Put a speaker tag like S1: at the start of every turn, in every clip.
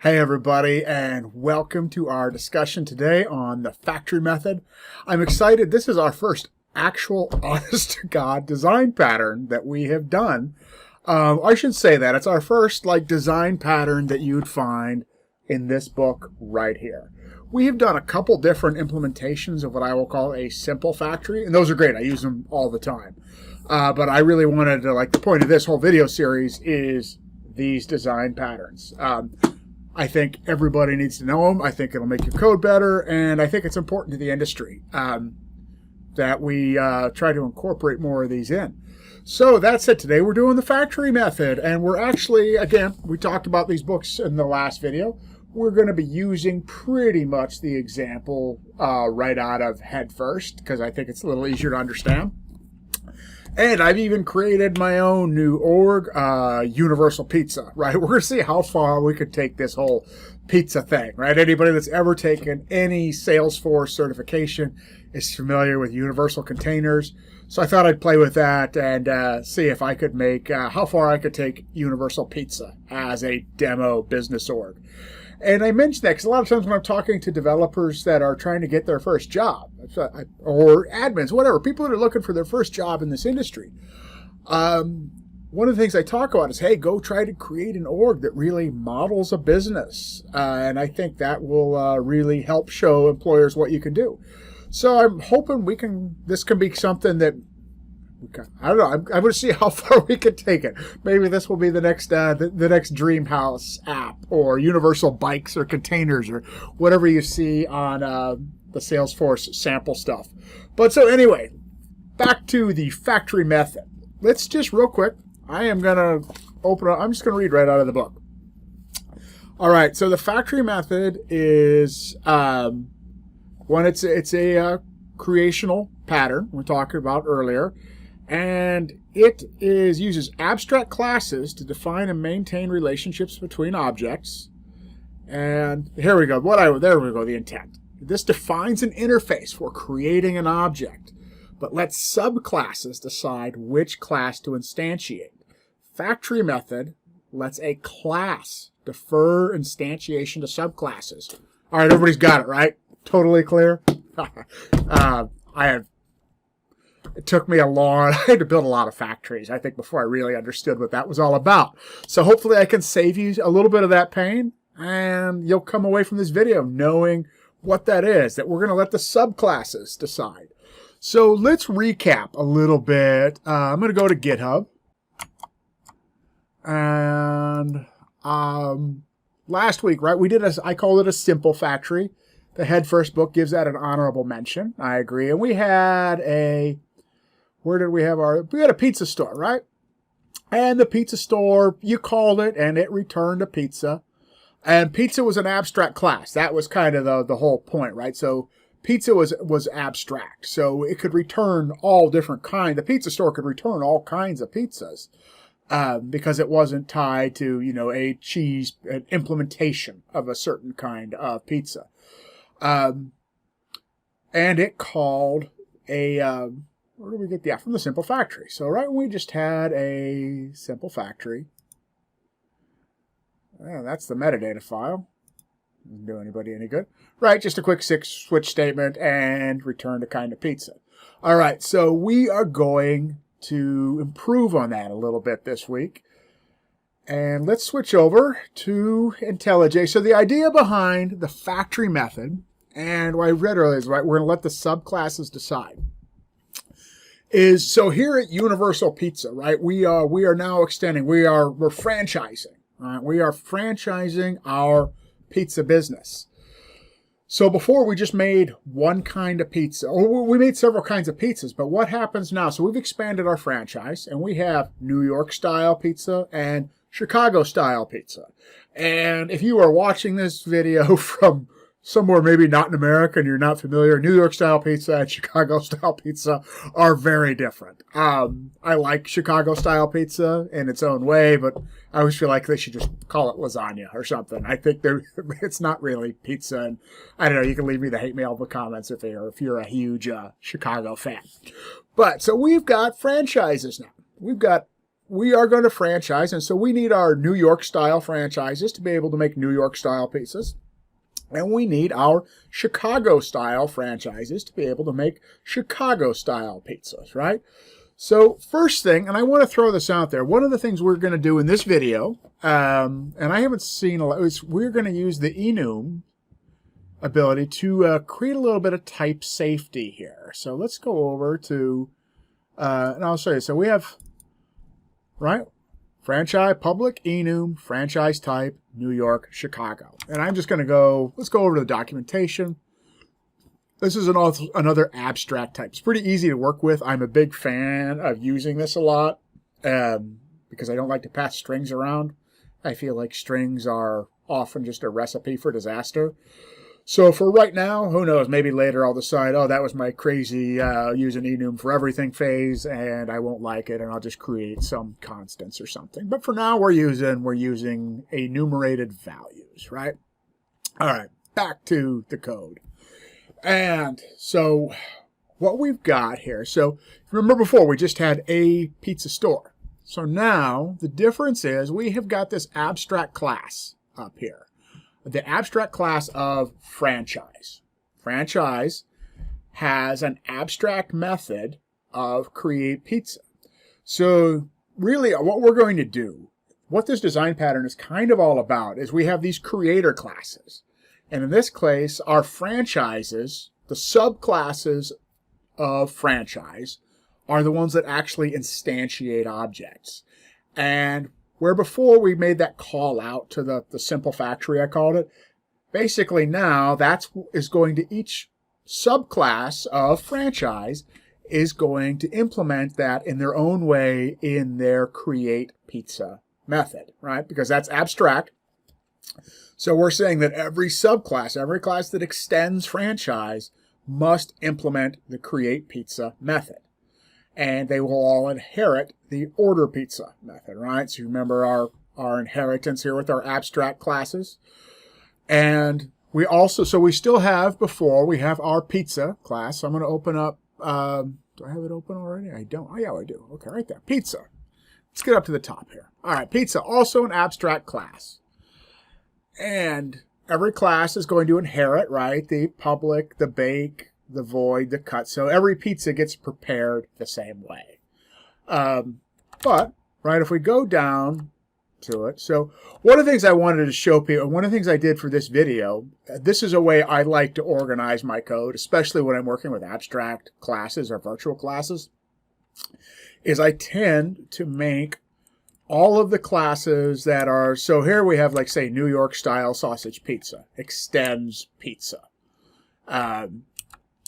S1: Hey everybody, and welcome to our discussion today on the factory method. I'm excited. This is our first actual honest-to-God design pattern that we have done. I should say that. It's our first design pattern that you'd find in this book right here. We have done a couple different implementations of what I will call a simple factory, and those are great. I use them all the time. But I really wanted to, the point of this whole video series is these design patterns. I think everybody needs to know them. I think it'll make your code better, and I think it's important to the industry that we try to incorporate more of these in. So that's it. Today we're doing the factory method, and we're actually, again, we talked about these books in the last video. We're going to be using pretty much the example right out of Head First, because I think it's a little easier to understand. And I've even created my own new org, Universal Pizza, right? We're going to see how far we could take this whole pizza thing, right? Anybody that's ever taken any Salesforce certification is familiar with universal containers. So I thought I'd play with that and see if I could make, how far I could take Universal Pizza as a demo business org. And I mentioned that because a lot of times when I'm talking to developers that are trying to get their first job, or admins, whatever, people that are looking for their first job in this industry, one of the things I talk about is, hey, go try to create an org that really models a business. And I think that will really help show employers what you can do. So I'm hoping this can be something that, I don't know. I'm going to see how far we can take it. Maybe this will be the next next Dream House app, or universal bikes or containers, or whatever you see on the Salesforce sample stuff. But so anyway, back to the factory method. Let's just real quick. I am going to open up. I'm just going to read right out of the book. All right. So the factory method is it's a creational pattern we talked about earlier. And it uses abstract classes to define and maintain relationships between objects. And here we go. There we go, the intent. This defines an interface for creating an object, but lets subclasses decide which class to instantiate. Factory method lets a class defer instantiation to subclasses. All right, everybody's got it, right? Totally clear? It took me I had to build a lot of factories, I think, before I really understood what that was all about. So hopefully I can save you a little bit of that pain, and you'll come away from this video knowing what that is, that we're going to let the subclasses decide. So let's recap a little bit. I'm going to go to GitHub. And last week, right, I called it a simple factory. The Head First book gives that an honorable mention. I agree. And we had we had a pizza store, right? And the pizza store, you called it, and it returned a pizza. And pizza was an abstract class. That was kind of the whole point, right? So pizza was abstract. So it could return all different kinds. The pizza store could return all kinds of pizzas because it wasn't tied to, an implementation of a certain kind of pizza. And it called where did we get that? From the simple factory. So right when we just had a simple factory, that's the metadata file. Doesn't do anybody any good. Right, just a quick switch statement and return a kind of pizza. All right, so we are going to improve on that a little bit this week. And let's switch over to IntelliJ. So the idea behind the factory method, and what I read earlier is, right, we're going to let the subclasses decide. So here at Universal Pizza, right, we are now extending, we're franchising, right? We are franchising our pizza business. So before we just made one kind of pizza, or we made several kinds of pizzas, but what happens now? So we've expanded our franchise, and we have New York style pizza and Chicago style pizza. And if you are watching this video from somewhere maybe not in America and you're not familiar, New York style pizza and Chicago style pizza are very different. I like Chicago style pizza in its own way, but I always feel like they should just call it lasagna or something. I think it's not really pizza. And I don't know, you can leave me the hate mail in the comments if you're a huge Chicago fan. But so we've got franchises now. We've got we are going to franchise, and so we need our New York style franchises to be able to make New York style pizzas. And we need our Chicago style franchises to be able to make Chicago style pizzas, right? So first thing, and I want to throw this out there, one of the things we're going to do in this video, and I haven't seen a lot, is we're going to use the enum ability to create a little bit of type safety here. So let's go over to, and I'll show you. So we have, right, franchise, public, enum, franchise type, New York, Chicago. And I'm just going to go, let's go over to the documentation. This is another abstract type. It's pretty easy to work with. I'm a big fan of using this a lot because I don't like to pass strings around. I feel like strings are often just a recipe for disaster. So for right now, who knows, maybe later I'll decide, oh, that was my crazy use an enum for everything phase, and I won't like it, and I'll just create some constants or something. But for now, we're using enumerated values, right? All right, back to the code. And so what we've got here, so remember before we just had a pizza store. So now the difference is we have got this abstract class up here. The abstract class of franchise. Franchise has an abstract method of create pizza. So really what we're going to do, what this design pattern is kind of all about, is we have these creator classes. And in this case, our franchises, the subclasses of franchise, are the ones that actually instantiate objects. And where before we made that call out to the simple factory, I called it, basically now is going to each subclass of franchise is going to implement that in their own way in their create pizza method, right? Because that's abstract. So we're saying that every subclass, every class that extends franchise must implement the create pizza method. And they will all inherit the order pizza method, right? So you remember our inheritance here with our abstract classes. And we also, so we still have before, we have our pizza class. So I'm going to open up, do I have it open already? I don't. Oh, yeah, I do. Okay, right there. Pizza. Let's get up to the top here. All right, pizza, also an abstract class. And every class is going to inherit, right, the public, the bake, the void, the cut. So every pizza gets prepared the same way. But, right, if we go down to it. So one of the things I wanted to show people, one of the things I did for this video, this is a way I like to organize my code, especially when I'm working with abstract classes or virtual classes, is I tend to make all of the classes that are, so here we have, like, say, New York style sausage pizza, extends pizza.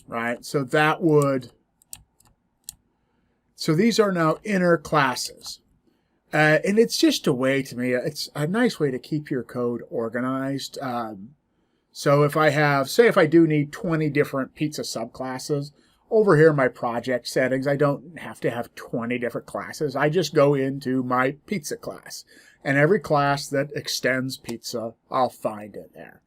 S1: Right? So that would, so these are now inner classes. And it's just a way, to me, it's a nice way to keep your code organized. So if I have, say if I do need 20 different pizza subclasses, over here in my project settings, I don't have to have 20 different classes. I just go into my pizza class. And every class that extends pizza, I'll find in there.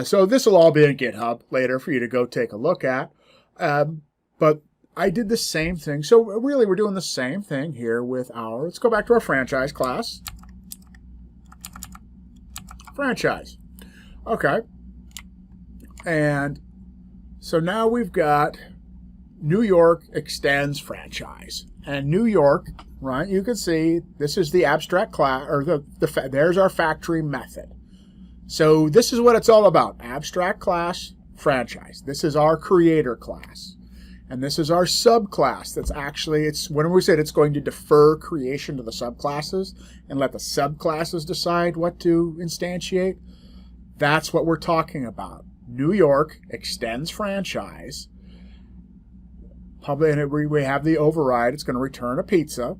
S1: So this will all be in GitHub later for you to go take a look at. But I did the same thing. So really, we're doing the same thing here with our, let's go back to our franchise class. Franchise. Okay. And so now we've got New York extends franchise. And New York, right, you can see this is the abstract class, or there's our factory method. So this is what it's all about. Abstract class, franchise. This is our creator class. And this is our subclass. That's actually, it's when we said it's going to defer creation to the subclasses and let the subclasses decide what to instantiate. That's what we're talking about. New York extends franchise. And we have the override. It's going to return a pizza.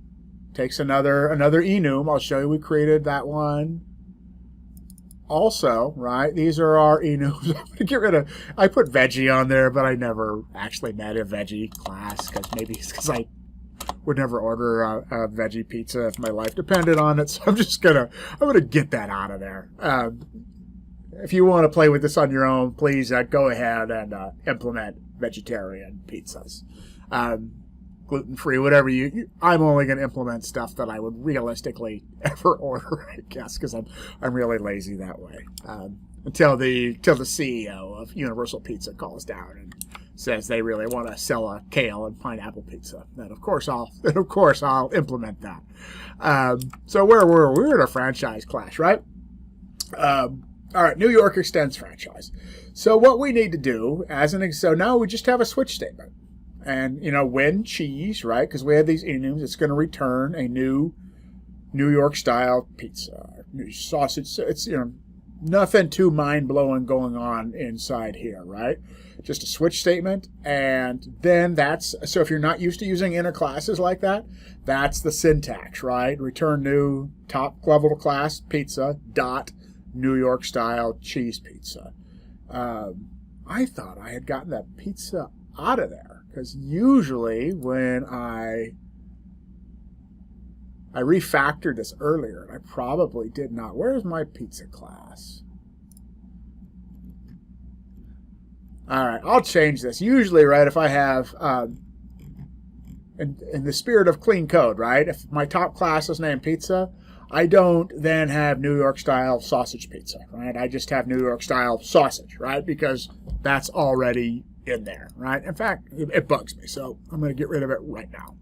S1: Takes another enum. I'll show you we created that one. Also, right, these are our enums. I'm going to get rid of, I put veggie on there, but I never actually made a veggie class because maybe it's because I would never order a veggie pizza if my life depended on it. So I'm going to get that out of there. If you want to play with this on your own, please go ahead and implement vegetarian pizzas. gluten-free, whatever I'm only going to implement stuff that I would realistically ever order, I guess, because I'm really lazy that way. Until the CEO of Universal Pizza calls down and says they really want to sell a kale and pineapple pizza, then of course I'll implement that. So where were we? We were in a franchise class, right? All right, New York extends franchise. So what we need to do so now we just have a switch statement. And, when cheese, right? Because we have these enums, it's going to return a new New York style pizza, new sausage. So it's, nothing too mind-blowing going on inside here, right? Just a switch statement. And then so if you're not used to using inner classes like that, that's the syntax, right? Return new top level class pizza dot New York style cheese pizza. I thought I had gotten that pizza out of there. Because usually when I refactored this earlier, and I probably did not. Where's my pizza class? All right, I'll change this. Usually, right, if I have, in the spirit of clean code, right, if my top class is named pizza, I don't then have New York style sausage pizza, right? I just have New York style sausage, right? Because that's already in there, right? In fact, it bugs me, so I'm going to get rid of it right now.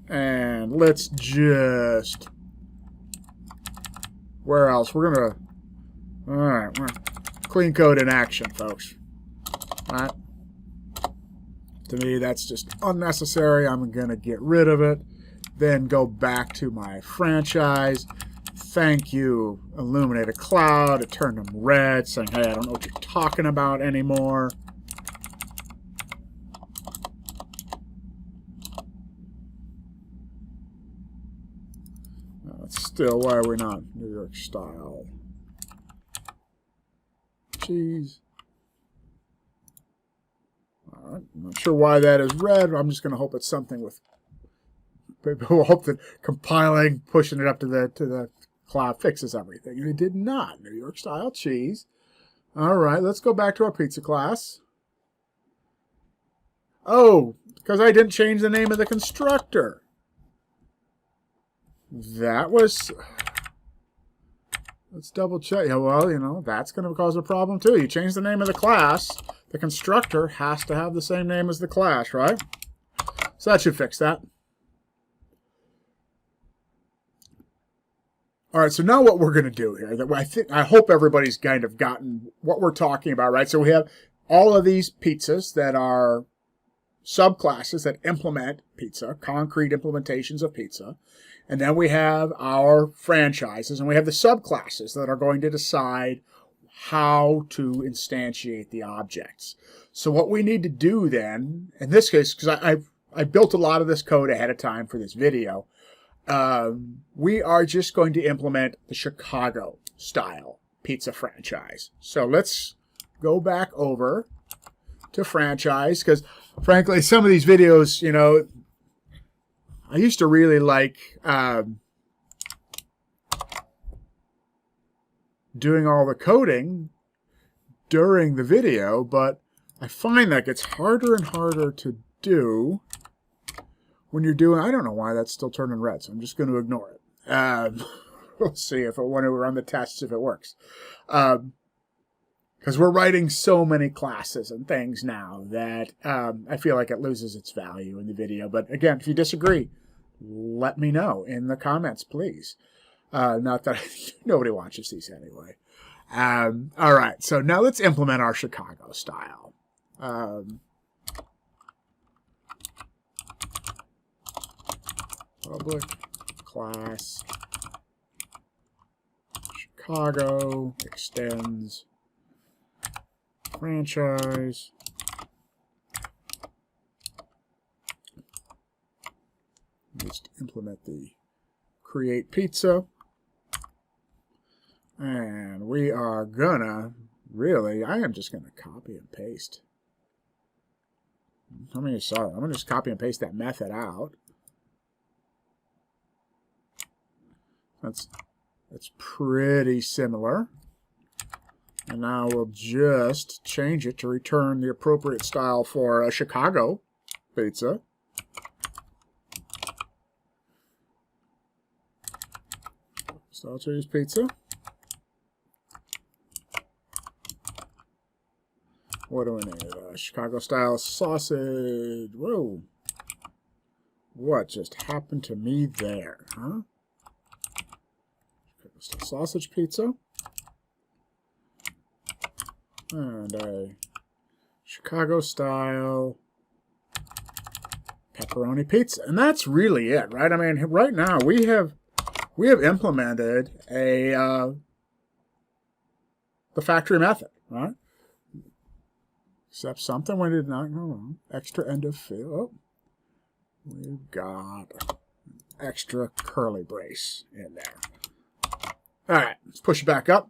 S1: And let's just... Where else? We're going to... All right, we're clean code in action, folks. All right? To me, that's just unnecessary. I'm going to get rid of it. Then go back to my franchise. Thank you, Illuminated Cloud. It turned them red, saying, hey, I don't know what you're talking about anymore. That's still why we're not New York style cheese. All right, I'm not sure why that is red. I'm just going to hope it's something with... People hope that compiling, pushing it up to the cloud fixes everything. And it did not. New York style cheese. All right, let's go back to our pizza class. Oh, because I didn't change the name of the constructor. That was... Let's double check. Yeah, well, that's going to cause a problem too. You change the name of the class, the constructor has to have the same name as the class, right? So that should fix that. All right, so now what we're going to do here, I hope everybody's kind of gotten what we're talking about, right? So we have all of these pizzas that are subclasses that implement pizza, concrete implementations of pizza. And then we have our franchises, and we have the subclasses that are going to decide how to instantiate the objects. So what we need to do then, in this case, because I built a lot of this code ahead of time for this video, we are just going to implement the Chicago style pizza franchise. So let's go back over to franchise, because frankly, some of these videos, I used to really like doing all the coding during the video, but I find that gets harder and harder to do when you're doing... I don't know why that's still turning red, so I'm just going to ignore it. We'll see if when we run the tests if it works. Because we're writing so many classes and things now that I feel like it loses its value in the video. But again, if you disagree, let me know in the comments, please. Not that nobody watches these anyway. All right, so now let's implement our Chicago style. Public class Chicago extends franchise. Just implement the create pizza. And we are gonna I am just gonna copy and paste. I'm gonna just copy and paste that method out. That's pretty similar. And now we'll just change it to return the appropriate style for a Chicago pizza. Style cheese pizza. What do we need? Chicago style sausage. Whoa. What just happened to me there, huh? Chicago style sausage pizza. And a Chicago style pepperoni pizza. And that's really it, right? I mean, right now we have implemented the factory method, right? Except something we did not go wrong. Extra end of fill. Oh, we've got extra curly brace in there. All right, let's push it back up.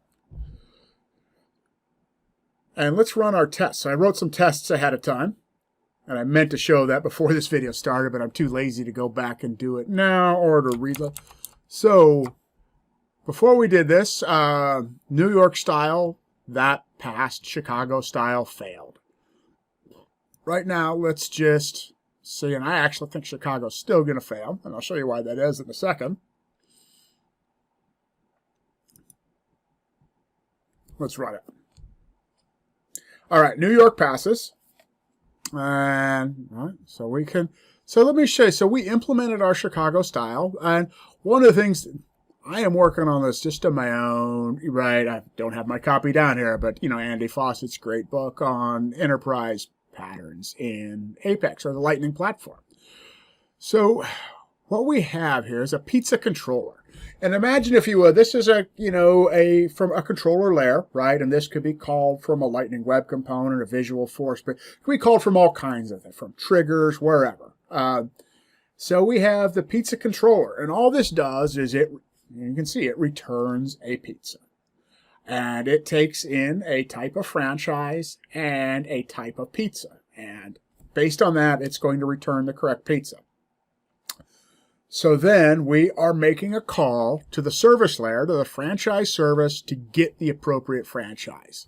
S1: And let's run our tests. So I wrote some tests ahead of time. And I meant to show that before this video started, but I'm too lazy to go back and do it now or to reload. So before we did this, New York style, that passed. Chicago style failed. Right now, let's just see. And I actually think Chicago's still going to fail. And I'll show you why that is in a second. Let's run it. All right, New York passes. And all right, so we can, so let me show you. So we implemented our Chicago style. And one of the things, I am working on this just on my own, right? I don't have my copy down here, but you know, Andy Fawcett's great book on enterprise patterns in Apex, or the Lightning platform. So what we have here is a pizza controller. And imagine, if you would, this is from a controller layer, right? And this could be called from a Lightning Web Component, a Visual Force, but it could be called from all kinds of things, from triggers, wherever. So we have the pizza controller, and all this does is you can see it returns a pizza. And it takes in a type of franchise and a type of pizza. And based on that, it's going to return the correct pizza. So then we are making a call to the service layer, to the franchise service, to get the appropriate franchise.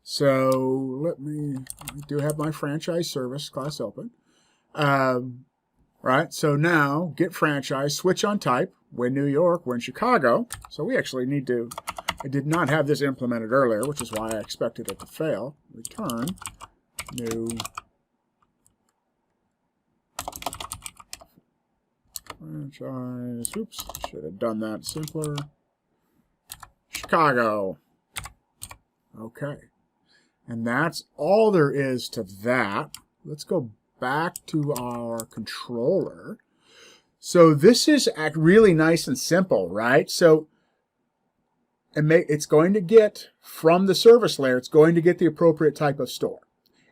S1: So I do have my franchise service class open. Right, so now get franchise, switch on type, when New York, when Chicago. So we actually need to, I did not have this implemented earlier, which is why I expected it to fail. Return new franchise. Oops, should have done that simpler. Chicago. Okay. And that's all there is to that. Let's go back to our controller. So this is really nice and simple, right? So it's going to get from the service layer, it's going to get the appropriate type of store.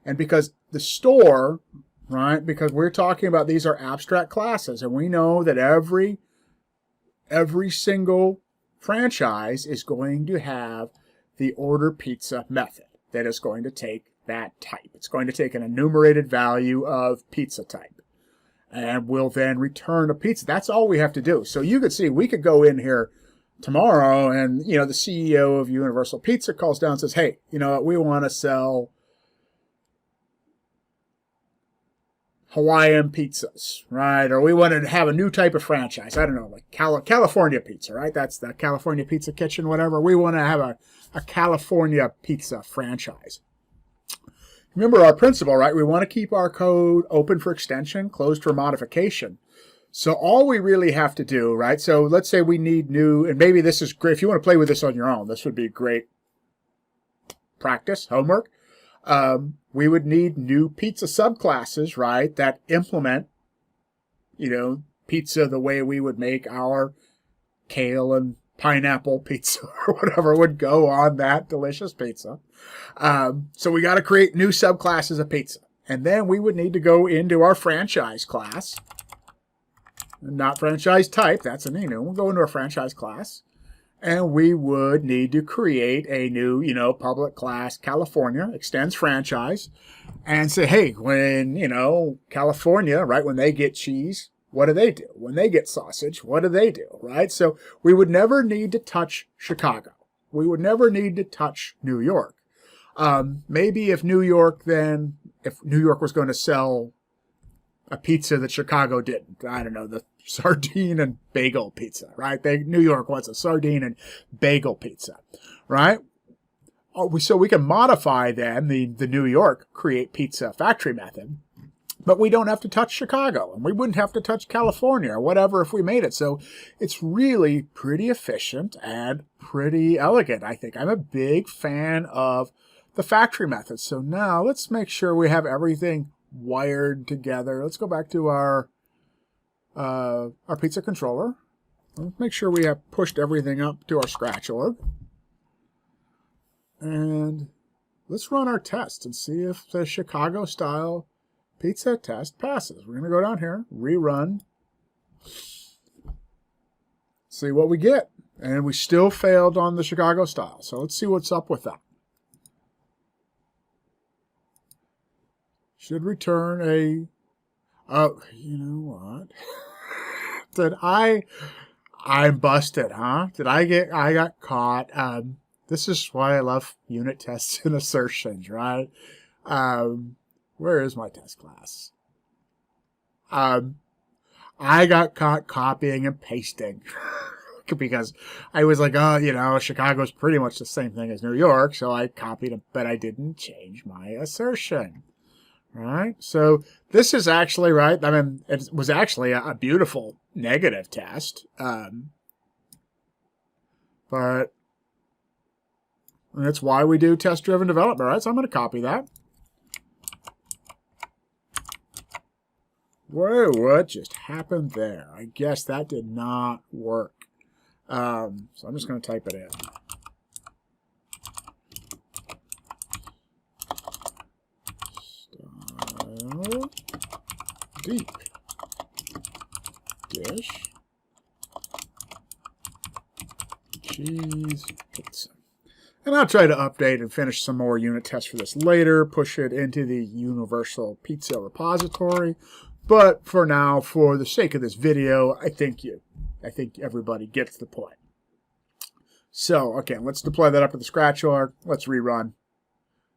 S1: And because the store, right, because we're talking about these are abstract classes, and we know that every single franchise is going to have the order pizza method that is going to take that type. It's going to take an enumerated value of pizza type, and we'll then return a pizza. That's all we have to do. So you could see, we could go in here tomorrow and, the CEO of Universal Pizza calls down and says, hey, you know what, we want to sell Hawaiian pizzas, right? Or we want to have a new type of franchise. I don't know, like California pizza, right? That's the California Pizza Kitchen, whatever. We want to have a California pizza franchise. Remember our principle, right? We want to keep our code open for extension, closed for modification. So all we really have to do, right? So let's say we need new, and maybe this is great. If you want to play with this on your own, this would be great practice, homework. We would need new pizza subclasses, right? That implement, pizza the way we would make our kale and pineapple pizza or whatever would go on that delicious pizza. So we got to create new subclasses of pizza. And then we would need to go into our franchise class. Not franchise type, that's a new. We'll go into our franchise class. And we would need to create a new, public class California extends franchise and say, hey, when, California, right, when they get cheese, what do they do? When they get sausage, what do they do, right? So we would never need to touch Chicago, we would never need to touch New York. Maybe if New York was going to sell a pizza that Chicago didn't, I don't know, the sardine and bagel pizza, right? New York wants a sardine and bagel pizza, right? So we can modify then the New York create pizza factory method, but we don't have to touch Chicago, and we wouldn't have to touch California or whatever if we made it. So it's really pretty efficient and pretty elegant, I think. I'm a big fan of the factory method. So now let's make sure we have everything wired together. Let's go back to our pizza controller. Let's make sure we have pushed everything up to our scratch org. And let's run our test and see if the Chicago style pizza test passes. We're going to go down here, rerun, see what we get. And we still failed on the Chicago style. So let's see what's up with that. Should return a, oh, you know what? I'm busted, huh? I got caught. This is why I love unit tests and assertions, right? Where is my test class? I got caught copying and pasting because I was like, oh, you know, Chicago's pretty much the same thing as New York. So I copied it, but I didn't change my assertion. Right? So this is actually, right, I mean, it was actually a beautiful negative test. But that's why we do test-driven development, right? So I'm going to copy that. Whoa, what just happened there? I guess that did not work. So I'm just going to type it in. Deep dish cheese pizza. And I'll try to update and finish some more unit tests for this later, push it into the universal pizza repository. But for now, for the sake of this video, I think everybody gets the point. So, okay, let's deploy that up to the scratch org. Let's rerun.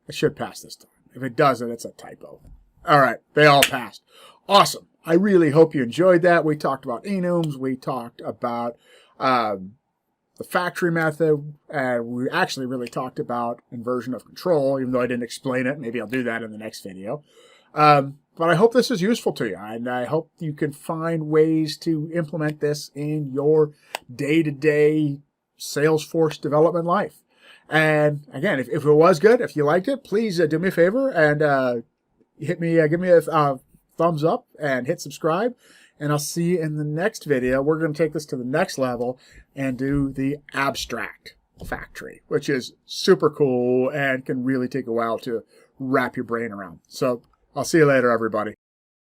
S1: It should pass this time. If it doesn't, it's a typo. All right, they all passed. Awesome. I really hope you enjoyed that. We talked about enums. We talked about the factory method. And we actually really talked about inversion of control, even though I didn't explain it. Maybe I'll do that in the next video. But I hope this is useful to you. And I hope you can find ways to implement this in your day-to-day Salesforce development life. And again, if it was good, if you liked it, please do me a favor and give me a thumbs up and hit subscribe. And I'll see you in the next video. We're going to take this to the next level and do the abstract factory, which is super cool and can really take a while to wrap your brain around. So I'll see you later, everybody.